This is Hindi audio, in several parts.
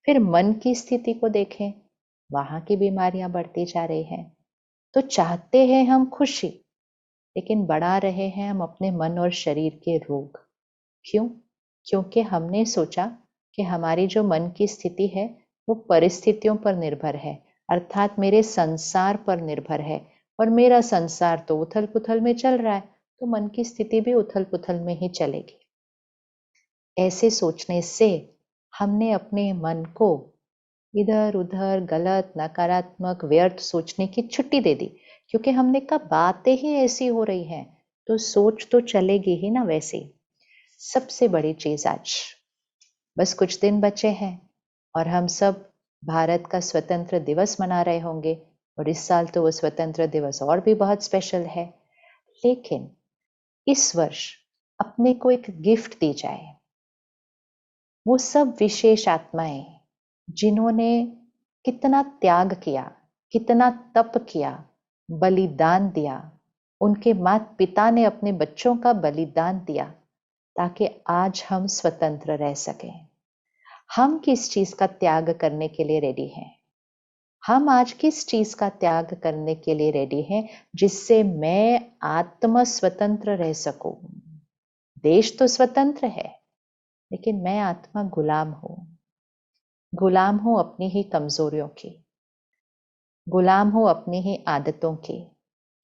फिर मन की स्थिति को देखें, वहां की बीमारियां बढ़ती जा रही हैं। तो चाहते हैं हम खुशी, लेकिन बढ़ा रहे हैं हम अपने मन और शरीर के रोग। क्यों? क्योंकि हमने सोचा कि हमारी जो मन की स्थिति है वो परिस्थितियों पर निर्भर है, अर्थात मेरे संसार पर निर्भर है, और मेरा संसार तो उथल पुथल में चल रहा है, तो मन की स्थिति भी उथल पुथल में ही चलेगी। ऐसे सोचने से हमने अपने मन को इधर उधर गलत, नकारात्मक, व्यर्थ सोचने की छुट्टी दे दी, क्योंकि हमने कहा बातें ही ऐसी हो रही हैं तो सोच तो चलेगी ही ना वैसे। सबसे बड़ी चीज आज, बस कुछ दिन बचे हैं और हम सब भारत का स्वतंत्र दिवस मना रहे होंगे, और इस साल तो वो स्वतंत्र दिवस और भी बहुत स्पेशल है। लेकिन इस वर्ष अपने को एक गिफ्ट दी जाए। वो सब विशेष आत्माएं जिन्होंने कितना त्याग किया, कितना तप किया, बलिदान दिया, उनके माता पिता ने अपने बच्चों का बलिदान दिया ताकि आज हम स्वतंत्र रह सकें। हम किस चीज का त्याग करने के लिए रेडी हैं? हम आज किस चीज का त्याग करने के लिए रेडी हैं जिससे मैं आत्म स्वतंत्र रह सकूं? देश तो स्वतंत्र है, लेकिन मैं आत्मा गुलाम हूं। गुलाम हूं अपनी ही कमजोरियों की, गुलाम हूं अपनी ही आदतों की।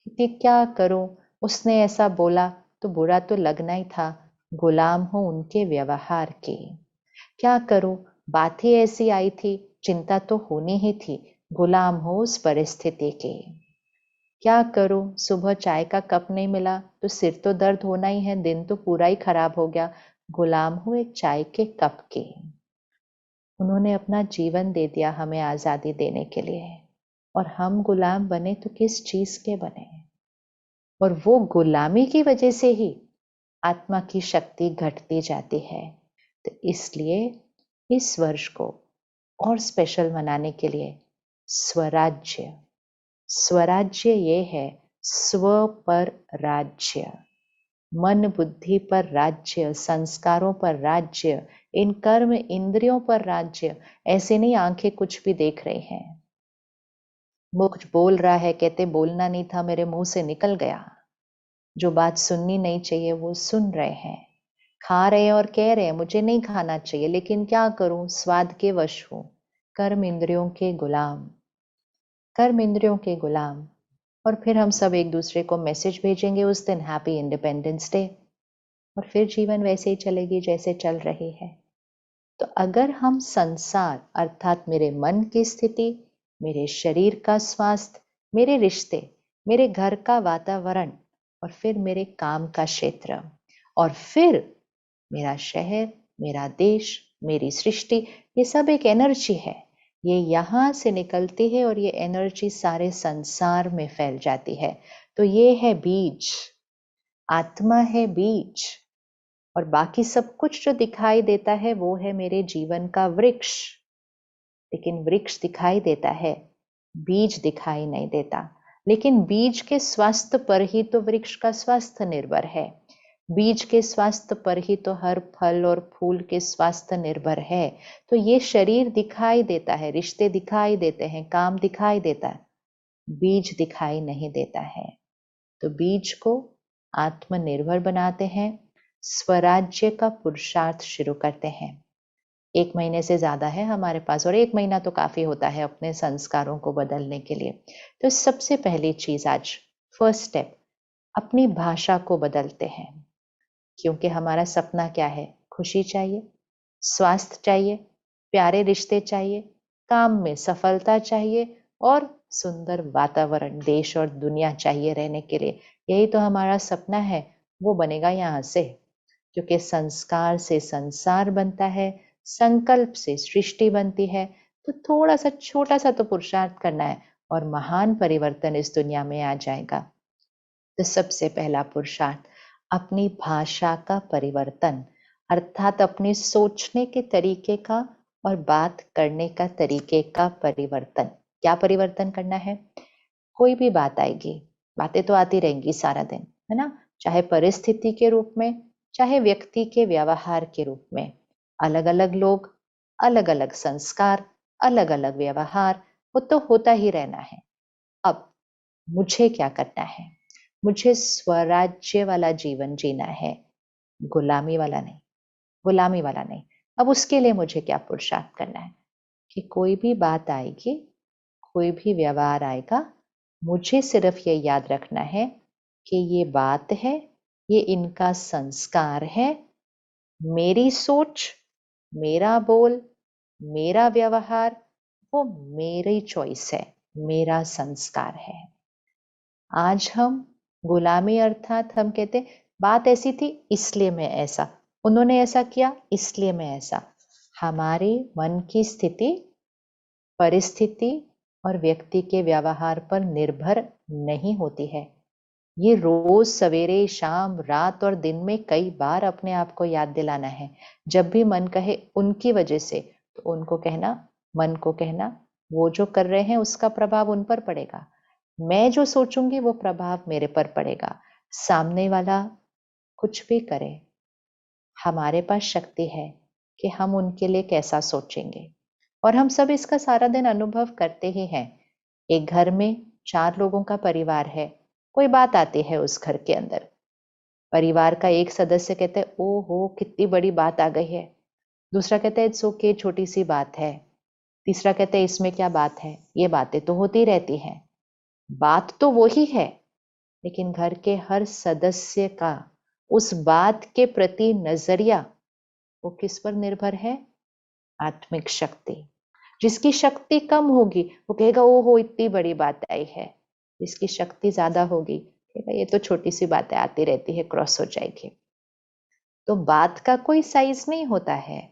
कि क्या करूं, उसने ऐसा बोला तो बुरा तो लगना ही था। गुलाम हूं उनके व्यवहार की। क्या करूं, बात ही ऐसी आई थी, चिंता तो होनी ही थी। गुलाम हूं उस परिस्थिति के। क्या करूं, सुबह चाय का कप नहीं मिला तो सिर तो दर्द होना ही है, दिन तो पूरा ही खराब हो गया। गुलाम हूं एक चाय के कप के। उन्होंने अपना जीवन दे दिया हमें आजादी देने के लिए, और हम गुलाम बने तो किस चीज के बने? और वो गुलामी की वजह से ही आत्मा की शक्ति घटती जाती है। तो इसलिए इस वर्ष को और स्पेशल मनाने के लिए स्वराज्य, स्वराज्य ये है स्व पर राज्य, मन बुद्धि पर राज्य, संस्कारों पर राज्य, इन कर्म इंद्रियों पर राज्य। ऐसे नहीं आंखें कुछ भी देख रही हैं, मुख बोल रहा है, कहते बोलना नहीं था मेरे मुंह से निकल गया। जो बात सुननी नहीं चाहिए वो सुन रहे हैं, खा रहे हैं और कह रहे हैं मुझे नहीं खाना चाहिए, लेकिन क्या करूं, स्वाद के वश हूं। कर्म इंद्रियों के गुलाम, कर्म इंद्रियों के गुलाम। और फिर हम सब एक दूसरे को मैसेज भेजेंगे उस दिन, हैप्पी इंडिपेंडेंस डे, और फिर जीवन वैसे ही चलेगी जैसे चल रही है। तो अगर हम संसार अर्थात मेरे मन की स्थिति, मेरे शरीर का स्वास्थ्य, मेरे रिश्ते, मेरे घर का वातावरण, और फिर मेरे काम का क्षेत्र, और फिर मेरा शहर, मेरा देश, मेरी सृष्टि, ये सब एक एनर्जी है। ये यहां से निकलती है और ये एनर्जी सारे संसार में फैल जाती है। तो ये है बीज, आत्मा है बीज, और बाकी सब कुछ जो दिखाई देता है वो है मेरे जीवन का वृक्ष। लेकिन वृक्ष दिखाई देता है, बीज दिखाई नहीं देता। लेकिन बीज के स्वास्थ्य पर ही तो वृक्ष का स्वास्थ्य निर्भर है। बीज के स्वास्थ्य पर ही तो हर फल और फूल के स्वास्थ्य निर्भर है। तो ये शरीर दिखाई देता है, रिश्ते दिखाई देते हैं, काम दिखाई देता है, बीज दिखाई नहीं देता है। तो बीज को आत्मनिर्भर बनाते हैं, स्वराज्य का पुरुषार्थ शुरू करते हैं। 1 महीने से ज्यादा है हमारे पास, और 1 महीना तो काफी होता है अपने संस्कारों को बदलने के लिए। तो सबसे पहली चीज आज, फर्स्ट स्टेप, अपनी भाषा को बदलते हैं। क्योंकि हमारा सपना क्या है? खुशी चाहिए, स्वास्थ्य चाहिए, प्यारे रिश्ते चाहिए, काम में सफलता चाहिए, और सुंदर वातावरण, देश और दुनिया चाहिए रहने के लिए। यही तो हमारा सपना है, वो बनेगा यहाँ से। क्योंकि संस्कार से संसार बनता है, संकल्प से सृष्टि बनती है। तो थोड़ा सा छोटा सा तो पुरुषार्थ करना है और महान परिवर्तन इस दुनिया में आ जाएगा। तो सबसे पहला पुरुषार्थ, अपनी भाषा का परिवर्तन, अर्थात अपने सोचने के तरीके का और बात करने का तरीके का परिवर्तन। क्या परिवर्तन करना है? कोई भी बात आएगी, बातें तो आती रहेंगी सारा दिन, है ना? चाहे परिस्थिति के रूप में, चाहे व्यक्ति के व्यवहार के रूप में। अलग अलग लोग अलग अलग संस्कार, अलग अलग व्यवहार, वो तो होता ही रहना है। अब मुझे क्या करना है? मुझे स्वराज्य वाला जीवन जीना है, गुलामी वाला नहीं, गुलामी वाला नहीं। अब उसके लिए मुझे क्या पुरुषार्थ करना है कि कोई भी बात आएगी, कोई भी व्यवहार आएगा, मुझे सिर्फ ये याद रखना है कि ये बात है, ये इनका संस्कार है, मेरी सोच, मेरा बोल, मेरा व्यवहार, वो मेरी चॉइस है, मेरा संस्कार है। आज हम गुलामी अर्थात हम कहते बात ऐसी थी इसलिए मैं ऐसा, उन्होंने ऐसा किया इसलिए मैं ऐसा। हमारी मन की स्थिति, परिस्थिति और व्यक्ति के व्यवहार पर निर्भर नहीं होती है। ये रोज सवेरे, शाम, रात और दिन में कई बार अपने आप को याद दिलाना है। जब भी मन कहे उनकी वजह से, तो उनको कहना, मन को कहना, वो जो कर रहे हैं उसका प्रभाव उन पर पड़ेगा, मैं जो सोचूंगी वो प्रभाव मेरे पर पड़ेगा। सामने वाला कुछ भी करे, हमारे पास शक्ति है कि हम उनके लिए कैसा सोचेंगे। और हम सब इसका सारा दिन अनुभव करते ही हैं। एक घर में 4 लोगों का परिवार है, कोई बात आती है उस घर के अंदर, परिवार का एक सदस्य कहता है ओहो कितनी बड़ी बात आ गई है, दूसरा कहता है इट्स ओके छोटी सी बात है, तीसरा कहता है इसमें क्या बात है, ये बातें तो होती रहती हैं। बात तो वो ही है, लेकिन घर के हर सदस्य का उस बात के प्रति नजरिया वो किस पर निर्भर है? आत्मिक शक्ति। जिसकी शक्ति कम होगी वो कहेगा ओहो इतनी बड़ी बात आई है, जिसकी शक्ति ज्यादा होगी कहेगा ये तो छोटी सी बातें आती रहती है, क्रॉस हो जाएगी। तो बात का कोई साइज नहीं होता है,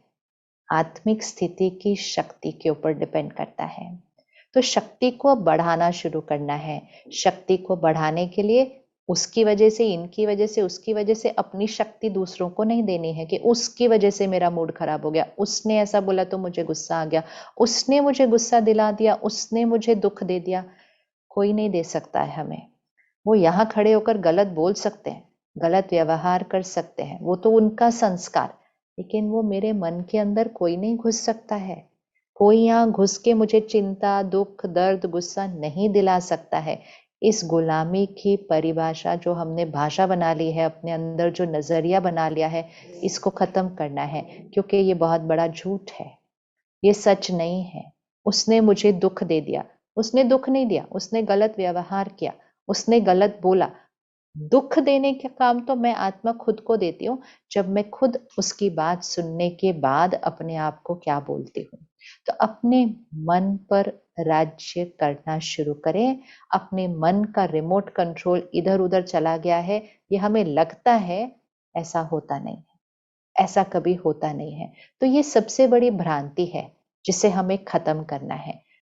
आत्मिक स्थिति की शक्ति के ऊपर डिपेंड करता है। तो शक्ति को बढ़ाना शुरू करना है। शक्ति को बढ़ाने के लिए उसकी वजह से, इनकी वजह से, उसकी वजह से अपनी शक्ति दूसरों को नहीं देनी है कि उसकी वजह से मेरा मूड खराब हो गया, उसने ऐसा बोला तो मुझे गुस्सा आ गया, उसने मुझे गुस्सा दिला दिया, उसने मुझे दुख दे दिया। कोई नहीं दे सकता है हमें। वो यहाँ खड़े होकर गलत बोल सकते हैं, गलत व्यवहार कर सकते हैं, वो तो उनका संस्कार, लेकिन वो मेरे मन के अंदर कोई नहीं घुस सकता है। कोई यहाँ घुस के मुझे चिंता, दुख, दर्द, गुस्सा नहीं दिला सकता है। इस गुलामी की परिभाषा जो हमने भाषा बना ली है, अपने अंदर जो नजरिया बना लिया है, इसको खत्म करना है, क्योंकि ये बहुत बड़ा झूठ है, ये सच नहीं है। उसने मुझे दुख दे दिया, उसने दुख नहीं दिया, उसने गलत व्यवहार किया, उसने गलत बोला। दुख देने का काम तो मैं आत्मा खुद को देती हूँ, जब मैं खुद उसकी बात सुनने के बाद अपने आप को क्या बोलती हूँ। तो अपने मन पर राज्य करना शुरू करें। अपने मन का रिमोट कंट्रोल इधर उधर चला गया है, ये हमें लगता है, ऐसा होता नहीं है, ऐसा कभी होता नहीं है। तो ये सबसे बड़ी भ्रांति है जिसे हमें खत्म करना है।